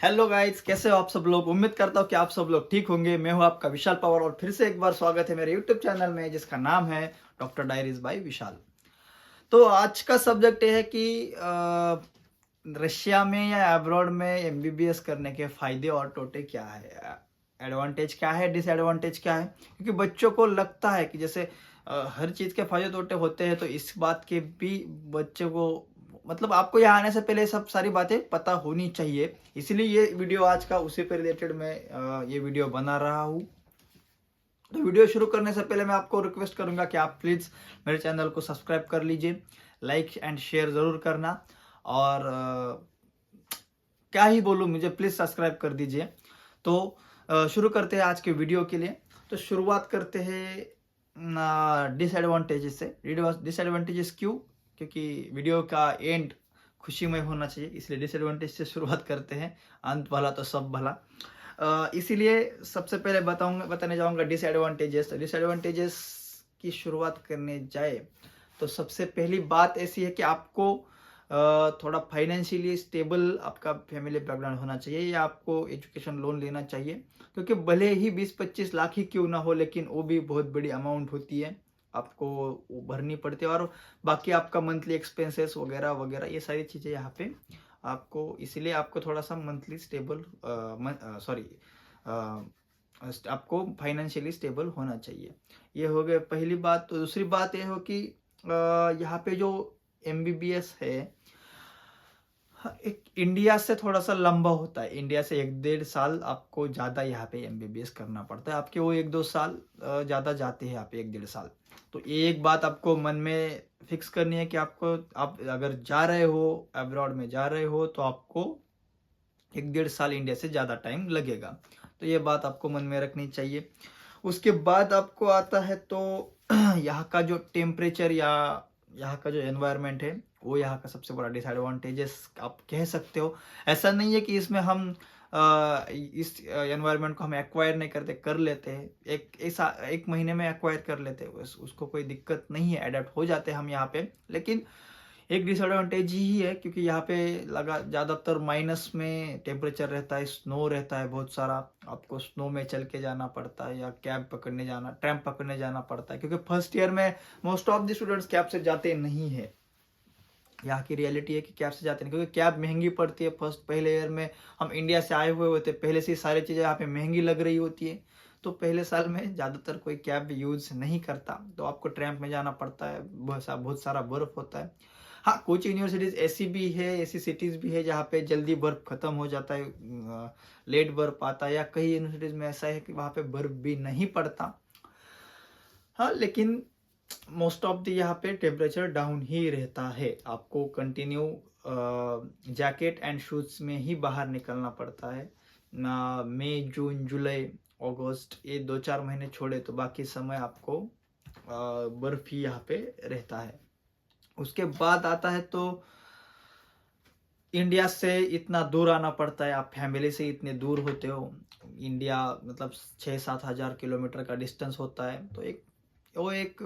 Hello guys, कैसे हो आप सब लोग। उम्मीद करता हूँ कि आप सब लोग ठीक होंगे। मैं हूँ आपका विशाल पवार और फिर से एक बार स्वागत है मेरे यूट्यूब चैनल में जिसका नाम है डॉक्टर डायरीज बाय विशाल। तो आज का सब्जेक्ट ये है कि रशिया में या अब्रॉड में एमबीबीएस करने के फायदे और टोटे क्या है, एडवांटेज क्या है, डिसएडवांटेज क्या है। क्योंकि बच्चों को लगता है कि जैसे हर चीज़ के फायदे टोटे होते हैं, तो इस बात के भी बच्चे को मतलब आपको यहाँ आने से पहले सब सारी बातें पता होनी चाहिए। इसलिए ये वीडियो आज का उसी पे रिलेटेड मैं ये वीडियो बना रहा हूँ। तो वीडियो शुरू करने से पहले मैं आपको रिक्वेस्ट करूंगा कि आप प्लीज़ मेरे चैनल को सब्सक्राइब कर लीजिए, लाइक एंड शेयर ज़रूर करना। और क्या ही बोलूँ, मुझे प्लीज़ सब्सक्राइब कर दीजिए। तो शुरू करते हैं आज के वीडियो के लिए। तो शुरुआत करते हैं डिसएडवांटेजेस से। डिसएडवांटेजेस क्यों? क्योंकि वीडियो का एंड खुशीमय होना चाहिए, इसलिए डिसएडवांटेज से शुरुआत करते हैं। अंत भला तो सब भला। इसीलिए सबसे पहले बताने जाऊंगा डिसएडवांटेजेस। डिसएडवांटेजेस की शुरुआत करने जाए तो सबसे पहली बात ऐसी है कि आपको थोड़ा फाइनेंशियली स्टेबल आपका फैमिली बैकग्राउंड होना चाहिए या आपको एजुकेशन लोन लेना चाहिए। क्योंकि भले ही 20-25 लाख ही क्यों ना हो, लेकिन वो भी बहुत बड़ी अमाउंट होती है, आपको वो भरनी पड़ती है। और बाकी आपका मंथली एक्सपेंसेस वगैरह वगैरह ये सारी चीज़ें यहाँ पे आपको, इसीलिए आपको थोड़ा सा मंथली स्टेबल सॉरी आपको फाइनेंशियली स्टेबल होना चाहिए। ये हो गया पहली बात। तो दूसरी बात ये हो कि यहाँ पे जो एमबीबीएस है, हाँ, एक इंडिया से थोड़ा सा लंबा होता है। इंडिया से 1-1.5 साल आपको ज़्यादा यहाँ पे एमबीबीएस करना पड़ता है। आपके वो 1-2 साल ज़्यादा जाते हैं यहाँ पे, 1-1.5 साल। तो एक बात आपको मन में फिक्स करनी है कि आप अगर जा रहे हो, अब्रॉड में जा रहे हो, तो आपको 1-1.5 साल इंडिया से ज़्यादा टाइम लगेगा। तो ये बात आपको मन में रखनी चाहिए। उसके बाद आपको आता है तो यहाँ का जो टेम्परेचर या यहाँ का जो एनवायरनमेंट है, वो यहाँ का सबसे बड़ा डिसएडवांटेजेस आप कह सकते हो। ऐसा नहीं है कि इसमें हम इस एनवायरनमेंट को हम एक्वायर नहीं करते, कर लेते हैं। एक महीने में एक्वायर कर लेते हैं, उसको कोई दिक्कत नहीं है, अडेप्ट हो जाते हैं हम यहाँ पे। लेकिन एक डिसएडवांटेज ही है क्योंकि यहाँ पे लगा ज़्यादातर माइनस में टेम्परेचर रहता है, स्नो रहता है बहुत सारा। आपको स्नो में चल के जाना पड़ता है या ट्रैम पकड़ने जाना पड़ता है। क्योंकि फर्स्ट ईयर में most of the students cab से जाते नहीं है। यहाँ की रियलिटी है कि कैब से जाते नहीं, क्योंकि कैब महंगी पड़ती है। पहले ईयर में हम इंडिया से आए हुए होते, पहले से सारी चीज़ें यहाँ पे महंगी लग रही होती है। तो पहले साल में ज़्यादातर कोई कैब यूज़ नहीं करता, तो आपको ट्रैम्प में जाना पड़ता है। बहुत सारा बर्फ होता है। हाँ, कुछ यूनिवर्सिटीज़ ऐसी भी है, ऐसी सिटीज़ भी है जहाँ पे जल्दी बर्फ़ ख़त्म हो जाता है, लेट बर्फ़ आता है। या कई यूनिवर्सिटीज़ में ऐसा है कि वहाँ पे बर्फ़ भी नहीं पड़ता। हाँ, लेकिन मोस्ट ऑफ द यहाँ पे टेम्परेचर डाउन ही रहता है। आपको कंटिन्यू जैकेट एंड शूज़ में ही बाहर निकलना पड़ता है ना। मई, जून, जुलाई, अगस्त, ये 2-4 महीने छोड़े तो बाकी समय आपको बर्फ़ ही यहाँ पे रहता है। उसके बाद आता है तो इंडिया से इतना दूर आना पड़ता है, आप फैमिली से इतने दूर होते हो। इंडिया मतलब 6-7 हज़ार किलोमीटर का डिस्टेंस होता है। तो एक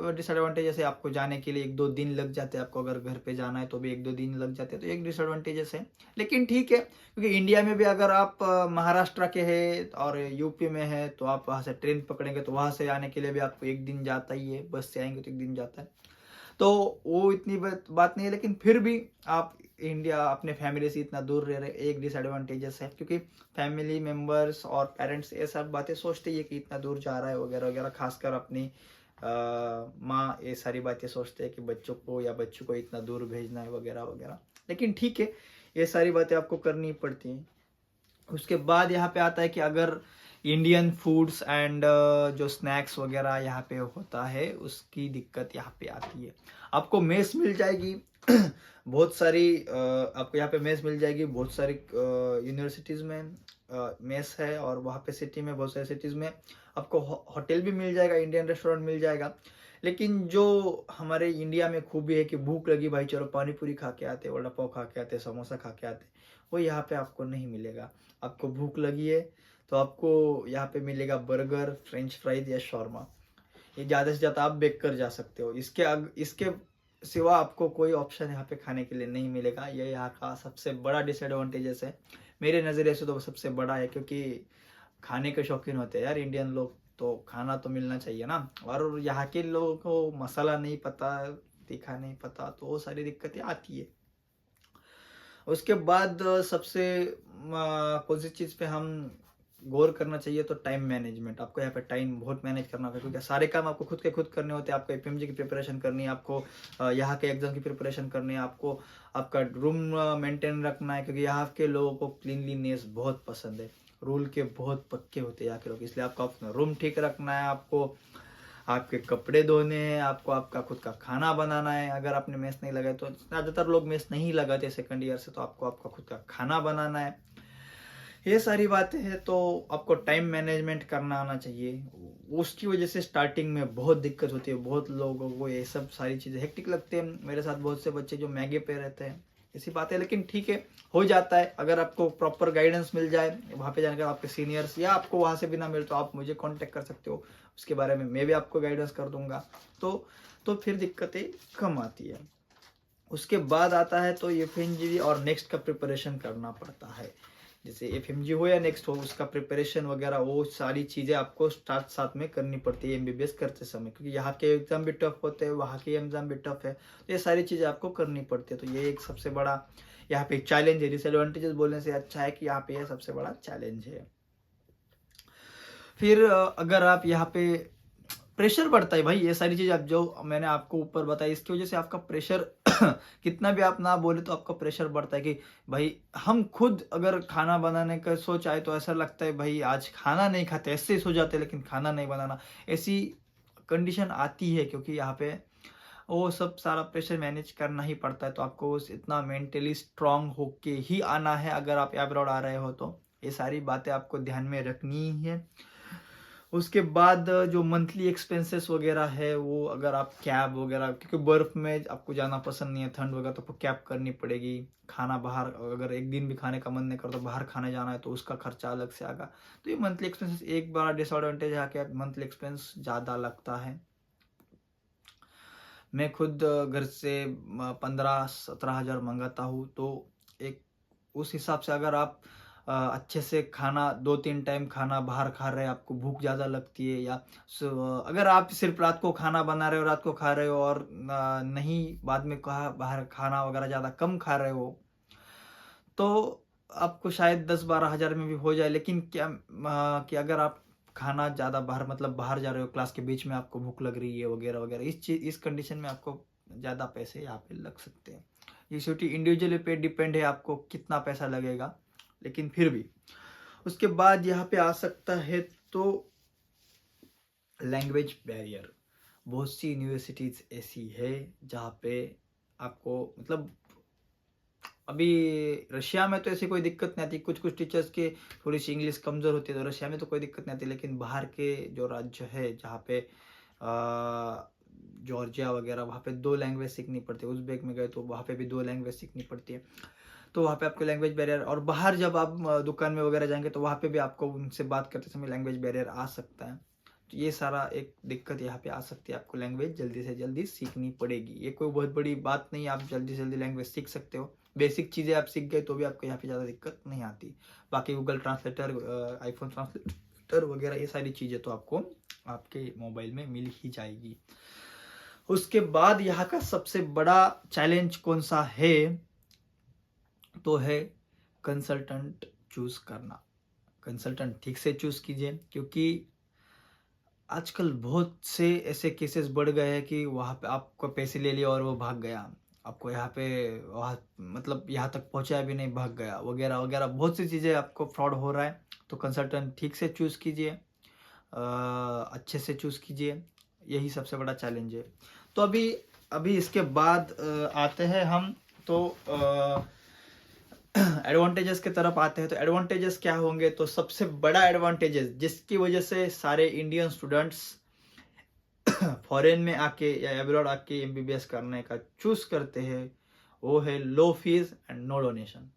डिसएडवांटेज, जैसे आपको जाने के लिए 1-2 दिन लग जाते हैं। आपको अगर घर पे जाना है तो भी 1-2 दिन लग जाते हैं, तो एक डिसएडवांटेजेस है। लेकिन ठीक है, क्योंकि इंडिया में भी अगर आप महाराष्ट्र के हैं और यूपी में है, तो आप वहाँ से ट्रेन पकड़ेंगे तो वहाँ से आने के लिए भी आपको 1 दिन जाता ही है। बस से आएंगे तो 1 दिन जाता है। तो वो इतनी बात नहीं है, लेकिन फिर भी आप इंडिया अपने फैमिली से इतना दूर रह रहे, एक डिसएडवांटेजेस है। क्योंकि फैमिली मेंबर्स और पेरेंट्स ये सब बातें सोचते ही है कि इतना दूर जा रहा है वगैरह वगैरह। खासकर अपनी माँ ये सारी बातें सोचते हैं कि बच्चों को या बच्चों को इतना दूर भेजना है वगैरह वगैरह। लेकिन ठीक है, ये सारी बातें आपको करनी पड़ती हैं। उसके बाद यहाँ पे आता है कि अगर इंडियन फूड्स एंड जो स्नैक्स वगैरह यहाँ पे होता है, उसकी दिक्कत यहाँ पे आती है। आपको मेस मिल जाएगी बहुत सारी आपको यहाँ पे मेस मिल जाएगी बहुत सारी यूनिवर्सिटीज़ में मेस है। और वहाँ पे सिटी में, बहुत सारी सिटीज़ में आपको होटल भी मिल जाएगा, इंडियन रेस्टोरेंट मिल जाएगा। लेकिन जो हमारे इंडिया में खूबी है कि भूख लगी भाई चलो पानी पूरी खा के आते, वड़ा पाव खा के आते, समोसा खा के आते, वो यहाँ पे आपको नहीं मिलेगा। आपको भूख लगी है तो आपको यहाँ पे मिलेगा बर्गर, फ्रेंच फ्राइज या शॉर्मा। ये ज़्यादा से ज़्यादा आप बेक कर जा सकते हो। इसके सिवा आपको कोई ऑप्शन यहाँ पे खाने के लिए नहीं मिलेगा। ये यहाँ का सबसे बड़ा डिसएडवांटेजेस है। मेरे नज़रिए से तो सबसे बड़ा है, क्योंकि खाने के शौकीन होते हैं यार इंडियन लोग, तो खाना तो मिलना चाहिए ना। और यहाँ के लोगों को मसाला नहीं पता, तीखा नहीं पता, तो वो सारी दिक्कतें आती है। उसके बाद सबसे कौन सी चीज़ पे हम गौर करना चाहिए, तो टाइम मैनेजमेंट। आपको यहाँ पे टाइम बहुत मैनेज करना होगा, क्योंकि सारे काम आपको खुद के खुद करने होते हैं। आपको एफएमजी की प्रिपरेशन करनी है, आपको यहाँ के एग्जाम की प्रिपरेशन करनी है, आपको आपका रूम मेंटेन रखना है, क्योंकि यहाँ के लोगों को क्लीनलीनेस बहुत पसंद है। रूल के बहुत पक्के होते हैं यहाँ के लोग, इसलिए आपको अपना रूम ठीक रखना है, आपको आपके कपड़े धोने हैं, आपको आपका खुद का खाना बनाना है। अगर आपने मेस नहीं लगाया, तो ज़्यादातर लोग मेस नहीं लगाते सेकंड ईयर से, तो आपको आपका खुद का खाना बनाना है। ये सारी बातें हैं, तो आपको टाइम मैनेजमेंट करना आना चाहिए। उसकी वजह से स्टार्टिंग में बहुत दिक्कत होती है, बहुत लोगों को ये सब सारी चीज़ें हेक्टिक लगते हैं। मेरे साथ बहुत से बच्चे जो मैगे पे रहते हैं, ऐसी बात है, लेकिन ठीक है, हो जाता है। अगर आपको प्रॉपर गाइडेंस मिल जाए वहाँ पे जाकर, आपके सीनियर्स, या आपको वहाँ से भी ना मिले तो आप मुझे कांटेक्ट कर सकते हो, उसके बारे में मैं भी आपको गाइडेंस कर दूंगा। तो फिर दिक्कतें कम आती है। उसके बाद आता है तो एफएमजी और नेक्स्ट का प्रिपरेशन करना पड़ता है। जैसे एफएमजी हो या नेक्स्ट हो, उसका प्रिपरेशन वगैरह वो सारी चीज़ें आपको साथ में करनी पड़ती है एमबीबीएस करते समय, क्योंकि यहाँ के एग्जाम भी टफ होते हैं, वहाँ के एग्जाम भी टफ है, तो ये सारी चीज़ें आपको करनी पड़ती है। तो ये एक सबसे बड़ा यहाँ पे चैलेंज है। डिसएडवांटेजेस बोलने से अच्छा है कि यहाँ पे यह सबसे बड़ा चैलेंज है। फिर अगर आप यहाँ पे प्रेशर बढ़ता है भाई, ये सारी चीज़ आप जो मैंने आपको ऊपर बताई, इसकी वजह से आपका प्रेशर कितना भी आप ना बोले तो आपका प्रेशर बढ़ता है कि भाई हम खुद अगर खाना बनाने का सोच आए तो ऐसा लगता है भाई आज खाना नहीं खाते, ऐसे ही सो जाते, लेकिन खाना नहीं बनाना, ऐसी कंडीशन आती है, क्योंकि यहाँ पे वो सब सारा प्रेशर मैनेज करना ही पड़ता है। तो आपको इतना मेंटली स्ट्रांग होके ही आना है अगर आप अब्रॉड आ रहे हो, तो ये सारी बातें आपको ध्यान में रखनी ही है। उसके बाद जो मंथली एक्सपेंसेस वगैरह है, वो अगर आप कैब वगैरह, क्योंकि बर्फ़ में आपको जाना पसंद नहीं है, ठंड वगैरह, तो आपको कैब करनी पड़ेगी। खाना बाहर, अगर एक दिन भी खाने का मन नहीं करता, तो बाहर खाने जाना है तो उसका खर्चा अलग से आएगा। तो ये मंथली एक्सपेंसेस एक बड़ा डिसएडवांटेज है कि मंथली एक्सपेंस ज़्यादा लगता है। मैं खुद घर से 15-17 हज़ार मंगाता हूँ, तो एक उस हिसाब से अगर आप अच्छे से खाना 2-3 टाइम खाना बाहर खा रहे हैं, आपको भूख ज़्यादा लगती है, या अगर आप सिर्फ रात को खाना बना रहे हो, रात को खा रहे हो, और नहीं बाद में कहा बाहर खाना वगैरह ज़्यादा कम खा रहे हो, तो आपको शायद 10-12 हज़ार में भी हो जाए। लेकिन क्या कि अगर आप खाना ज़्यादा बाहर, मतलब बाहर जा रहे हो, क्लास के बीच में आपको भूख लग रही है वगैरह वगैरह, इस कंडीशन में आपको ज़्यादा पैसे यहाँ पे लग सकते हैं। ये छोटी इंडिविजुअल पे डिपेंड है आपको कितना पैसा लगेगा, लेकिन फिर भी। उसके बाद यहाँ पे आ सकता है तो लैंग्वेज बैरियर। बहुत सी यूनिवर्सिटीज़ ऐसी है जहाँ पे आपको, मतलब अभी रशिया में तो ऐसी कोई दिक्कत नहीं आती, कुछ कुछ टीचर्स की थोड़ी सी इंग्लिश कमज़ोर होती है, तो रशिया में तो कोई दिक्कत नहीं आती। लेकिन बाहर के जो राज्य है जहाँ पे जॉर्जिया वगैरह, वहाँ पे 2 लैंग्वेज सीखनी पड़ती है। उज़्बेक में गए तो वहाँ पे भी 2 लैंग्वेज सीखनी पड़ती है, तो वहाँ पे आपको लैंग्वेज बैरियर। और बाहर जब आप दुकान में वगैरह जाएंगे तो वहाँ पे भी आपको उनसे बात करते समय लैंग्वेज बैरियर आ सकता है। तो ये सारा एक दिक्कत यहाँ पे आ सकती है, आपको लैंग्वेज जल्दी से जल्दी सीखनी पड़ेगी। ये कोई बहुत बड़ी बात नहीं, आप जल्दी से जल्दी लैंग्वेज सीख सकते हो। बेसिक चीज़ें आप सीख गए तो भी आपको यहाँ पे ज़्यादा दिक्कत नहीं आती। बाकी गूगल ट्रांसलेटर, आईफोन ट्रांसलेटर वगैरह, ये सारी चीज़ें तो आपको आपके मोबाइल में मिल ही जाएगी। उसके बाद यहाँ का सबसे बड़ा चैलेंज कौन सा है, तो है कंसल्टेंट चूज़ करना। कंसल्टेंट ठीक से चूज़ कीजिए, क्योंकि आजकल बहुत से ऐसे केसेस बढ़ गए हैं कि वहाँ पे आपको पैसे ले लिए और वो भाग गया, आपको यहाँ पे वहाँ मतलब यहाँ तक पहुँचाया भी नहीं, भाग गया वगैरह वगैरह, बहुत सी चीज़ें आपको फ्रॉड हो रहा है। तो कंसल्टेंट ठीक से चूज़ कीजिए, अच्छे से चूज़ कीजिए, यही सबसे बड़ा चैलेंज है। तो अभी इसके बाद आते हैं हम तो एडवांटेजेस की तरफ आते हैं। तो एडवांटेजेस क्या होंगे, तो सबसे बड़ा एडवांटेजेस जिसकी वजह से सारे इंडियन स्टूडेंट्स फॉरेन में आके या अब्रॉड आके एमबीबीएस करने का चूज करते हैं, वो है लो फीस एंड नो डोनेशन।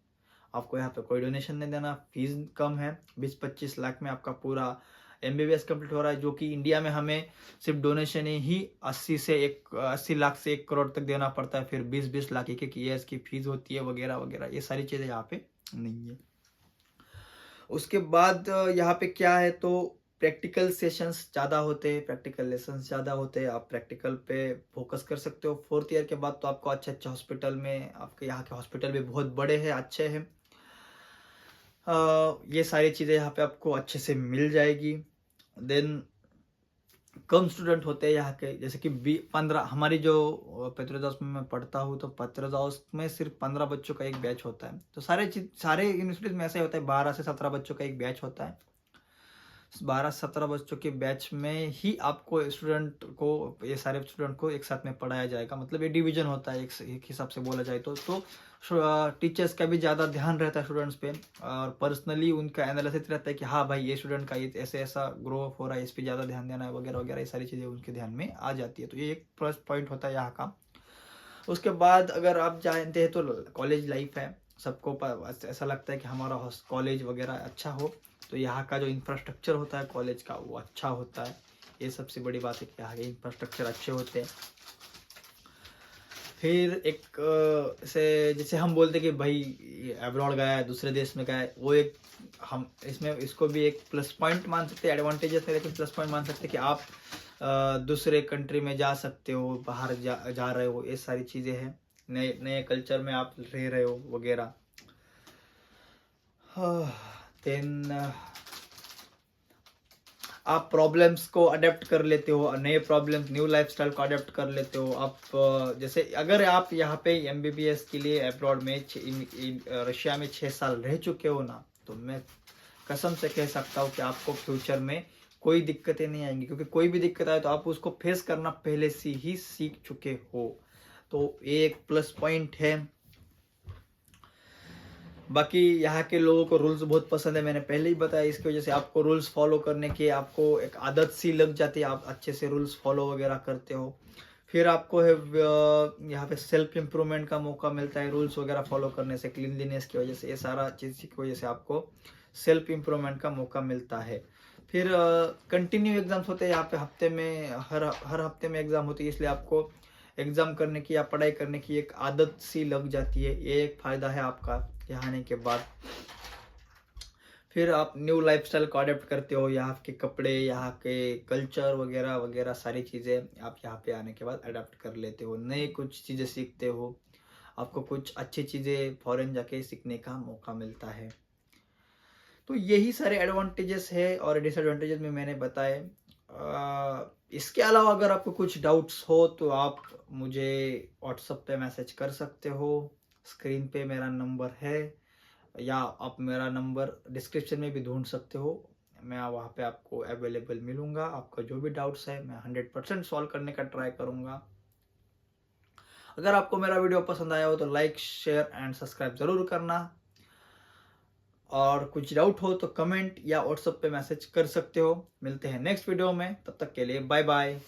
आपको यहाँ पे कोई डोनेशन नहीं देना, फीस कम है, 20-25 लाख में आपका पूरा एमबीबीएस कंप्लीट हो रहा है, जो कि इंडिया में हमें सिर्फ डोनेशन ही 80 लाख से 1 करोड़ तक देना पड़ता है। फिर 20-20 लाख एक ईयर्स की फीस होती है वगैरह वगैरह, ये सारी चीज़ें यहाँ पे नहीं है। उसके बाद यहाँ पे क्या है तो प्रैक्टिकल सेशंस ज़्यादा होते हैं, प्रैक्टिकल लेसन्स ज़्यादा होते हैं, आप प्रैक्टिकल पे फोकस कर सकते हो। 4th ईयर के बाद तो आपको अच्छे अच्छे हॉस्पिटल में, आपके यहाँ के हॉस्पिटल भी बहुत बड़े हैं, अच्छे हैं। ये सारी चीज़ें यहाँ पे आपको अच्छे से मिल जाएगी। देन कम स्टूडेंट होते हैं यहाँ के, जैसे कि 15, हमारी जो पेट्रोदास में मैं पढ़ता हूँ तो पेट्रोदास में सिर्फ 15 बच्चों का एक बैच होता है। तो सारे यूनिवर्सिटीज में ऐसा ही होता है, 12 से 17 बच्चों का एक बैच होता है। 12-17 बच्चों के बैच में ही आपको स्टूडेंट को, ये सारे स्टूडेंट को एक साथ में पढ़ाया जाएगा। मतलब ये डिवीजन होता है एक हिसाब से बोला जाए तो टीचर्स का भी ज़्यादा ध्यान रहता है स्टूडेंट्स पे, और पर्सनली उनका एनालिसिस रहता है कि हाँ भाई ये स्टूडेंट का ये ऐसे ऐसा ग्रो अप हो रहा है, इस पर ज़्यादा ध्यान देना है वगैरह वगैरह, ये सारी चीज़ें उनके ध्यान में आ जाती है। तो ये एक प्लस पॉइंट होता है यहाँ का। उसके बाद अगर आप जानते हैं तो कॉलेज लाइफ है, सबको ऐसा लगता है कि हमारा कॉलेज वगैरह अच्छा हो, तो यहाँ का जो इंफ्रास्ट्रक्चर होता है कॉलेज का वो अच्छा होता है। ये सबसे बड़ी बात है कि यहाँ के इंफ्रास्ट्रक्चर अच्छे होते हैं। फिर एक से जैसे हम बोलते हैं कि भाई अब्रॉड गया है, दूसरे देश में गया है, वो एक हम इसमें इसको भी एक प्लस पॉइंट मान सकते हैं, एडवांटेजेस है लेकिन प्लस पॉइंट मान सकते हैं कि आप दूसरे कंट्री में जा सकते हो, बाहर जा रहे हो, ये सारी चीज़ें हैं, नए नए कल्चर में आप रह रहे हो वगैरह। देन आप प्रॉब्लम्स को अडेप्ट कर लेते हो, नए प्रॉब्लम्स, न्यू लाइफस्टाइल को अडेप्ट कर लेते हो आप। जैसे अगर आप यहाँ पे एमबीबीएस के लिए अब्रॉड में रशिया में 6 साल रह चुके हो ना, तो मैं कसम से कह सकता हूँ कि आपको फ्यूचर में कोई दिक्कतें नहीं आएंगी, क्योंकि कोई भी दिक्कत आए तो आप उसको फेस करना पहले से ही सीख चुके हो। तो ये एक प्लस पॉइंट है। बाकी यहाँ के लोगों को रूल्स बहुत पसंद है, मैंने पहले ही बताया, इसकी वजह से आपको रूल्स फॉलो करने की आपको एक आदत सी लग जाती है, आप अच्छे से रूल्स फॉलो वगैरह करते हो। फिर आपको है यहाँ पे सेल्फ इम्प्रूवमेंट का मौका मिलता है रूल्स वगैरह फॉलो करने से, क्लीनलीनेस की वजह से, ये सारा चीज़ की वजह से आपको सेल्फ इम्प्रूवमेंट का मौका मिलता है। फिर कंटिन्यू एग्जाम्स होते हैं यहाँ पे, हफ्ते में हर हफ्ते में एग्ज़ाम होती है, इसलिए आपको एग्ज़ाम करने की या पढ़ाई करने की एक आदत सी लग जाती है। ये एक फ़ायदा है आपका यहाँ आने के बाद। फिर आप न्यू लाइफस्टाइल को अडेप्ट करते हो, यहाँ के कपड़े, यहाँ के कल्चर वगैरह वगैरह सारी चीज़ें आप यहाँ पे आने के बाद अडेप्ट कर लेते हो, नए कुछ चीज़ें सीखते हो, आपको कुछ अच्छी चीज़ें फॉरेन जाके सीखने का मौका मिलता है। तो यही सारे एडवांटेजेस है और डिसएडवांटेजेस में मैंने बताए। इसके अलावा अगर आपको कुछ डाउट्स हो तो आप मुझे व्हाट्सएप पे मैसेज कर सकते हो, स्क्रीन पे मेरा नंबर है, या आप मेरा नंबर डिस्क्रिप्शन में भी ढूंढ सकते हो, मैं वहाँ पे आपको अवेलेबल मिलूँगा। आपका जो भी डाउट्स है मैं 100% सॉल्व करने का ट्राई करूँगा। अगर आपको मेरा वीडियो पसंद आया हो तो लाइक, शेयर एंड सब्सक्राइब ज़रूर करना, और कुछ डाउट हो तो कमेंट या व्हाट्सएप पे मैसेज कर सकते हो। मिलते हैं नेक्स्ट वीडियो में, तब तक के लिए बाय बाय।